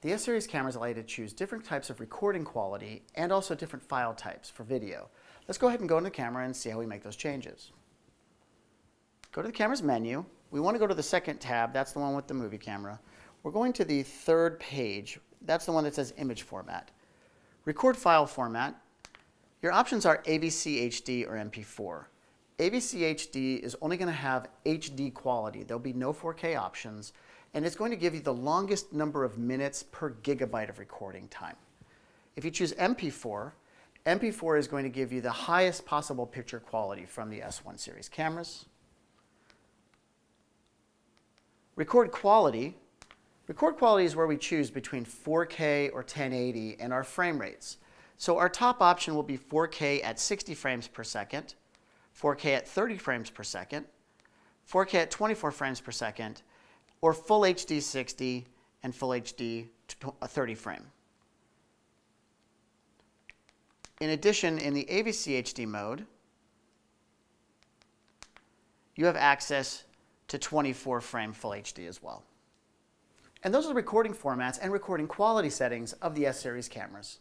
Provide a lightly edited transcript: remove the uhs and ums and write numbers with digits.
The S-Series cameras allow you to choose different types of recording quality and also different file types for video. Let's go ahead and go into the camera and see how we make those changes. Go to the camera's menu. We want to go to the second tab. That's the one with the movie camera. We're going to the third page. That's the one that says image format. Record file format. Your options are AVC HD or MP4. AVC HD is only going to have HD quality. There'll be no 4K options, and it's going to give you the longest number of minutes per gigabyte of recording time. If you choose MP4, MP4 is going to give you the highest possible picture quality from the S1 series cameras. Record quality. Record quality is where we choose between 4K or 1080 and our frame rates. So our top option will be 4K at 60 frames per second, 4K at 30 frames per second, 4K at 24 frames per second, or Full HD 60 and Full HD 30 frame. In addition, in the AVC HD mode, you have access to 24 frame Full HD as well. And those are the recording formats and recording quality settings of the S-Series cameras.